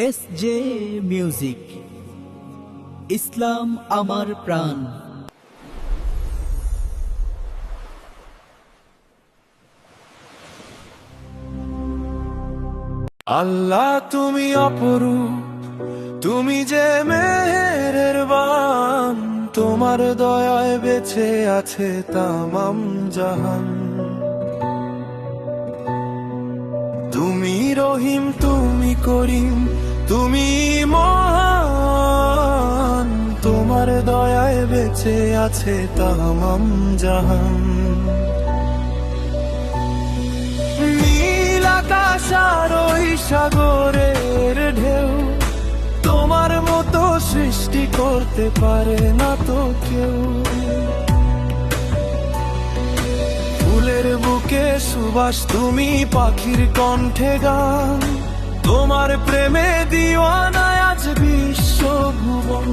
SJ music, ইসলাম আমার প্রাণ। আল্লাহ তুমি অপরূপ, তুমি যে মেহেরবান, তোমার দয়ায় বেঁচে আছে তামাম জাহান। তুমি রহিম, তুমি করিম, তুমি মহান, তোমার দয়ায় বেঁচে আছে তামাম জাহান। নীল আকাশ আর ওই সাগরের ঢেউ, তোমার মতো সৃষ্টি করতে পারে না তো কেউ। ফুলের বুকে সুবাস, তুমি পাখির কণ্ঠে গান, তোমার প্রেমে দিওয়ানা আজ বিশ্ব ভুবন।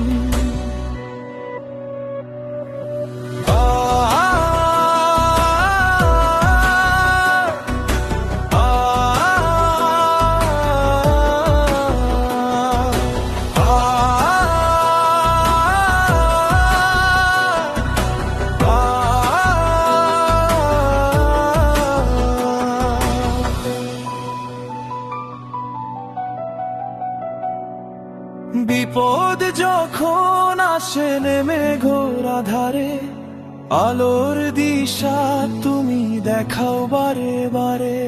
বিপদ যখন আসে নেমে ঘোর আধারে, আলোর দিশা তুমি দেখাও বারে বারে।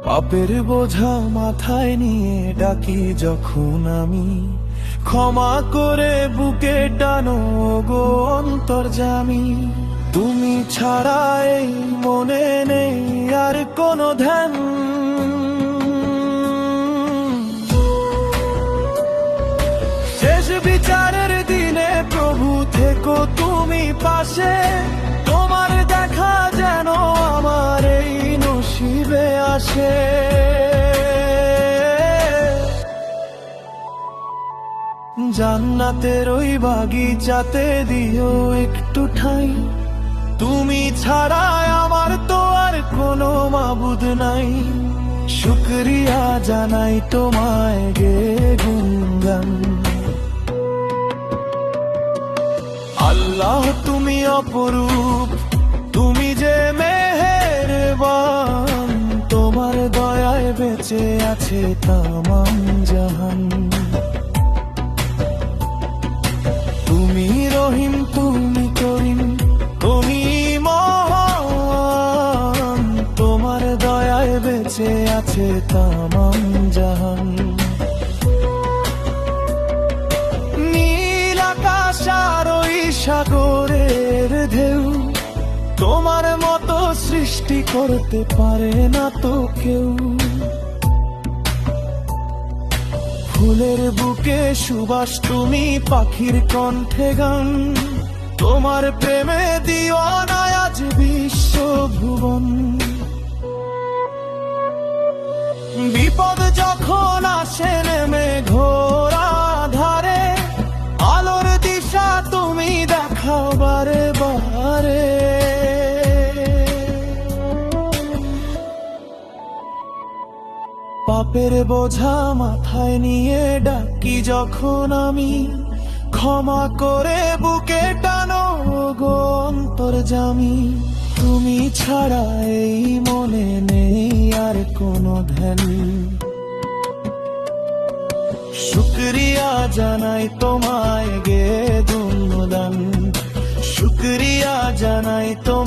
পাপের বোঝা মাথায় নিয়ে ডাকি যখন আমি, ক্ষমা করে বুকে টানো গো অন্তর্যামী। তুমি ছাড়া এই মনে নেই আর কোনো ধ্যান, বিচারের দিনে প্রভু থেকো তুমি পাশে। তোমার দেখা যেন আমার এই নসিবে আসে। জান্নাতের ওই বাগিচাতে দিও একটু ঠাঁই, তুমি ছাড়া আমার তো আর কোনো মাবুদ নাই। শুকরিয়া জানাই তোমায় গে গুণগান। আল্লাহ তুমি অপরূপ, তুমি যে মেহেরবান, তোমার দয়ায় বেঁচে আছে তামাম জাহান। তুমি রহিম, তুমি করিম, তুমি মহান, তোমার দয়ায় বেঁচে আছে তামাম জাহান। সাগরের ঢেউ, তোমার মতো সৃষ্টি করতে পারে না তো কেউ। ফুলের বুকে সুবাস, তুমি পাখির কণ্ঠে গান, তোমার প্রেমে দিওয়ানা আজ বিশ্ব ভুবন। বিপদ যখন আসে নেমে ঘোর আধারে, আলোর দিশা তুমি দেখাও বারে বারে। পাপের বোঝা মাথায় নিয়ে ডাকি যখন আমি, ক্ষমা করে বুকে টানো গো অন্তর্যামী। তুমি ছাড়া এই মনে নেই আর কোনো ধ্যান। শুকরিয়া জানাই তোমায় গে ধন্যদান, শুকরিয়া জানাই তোমায়।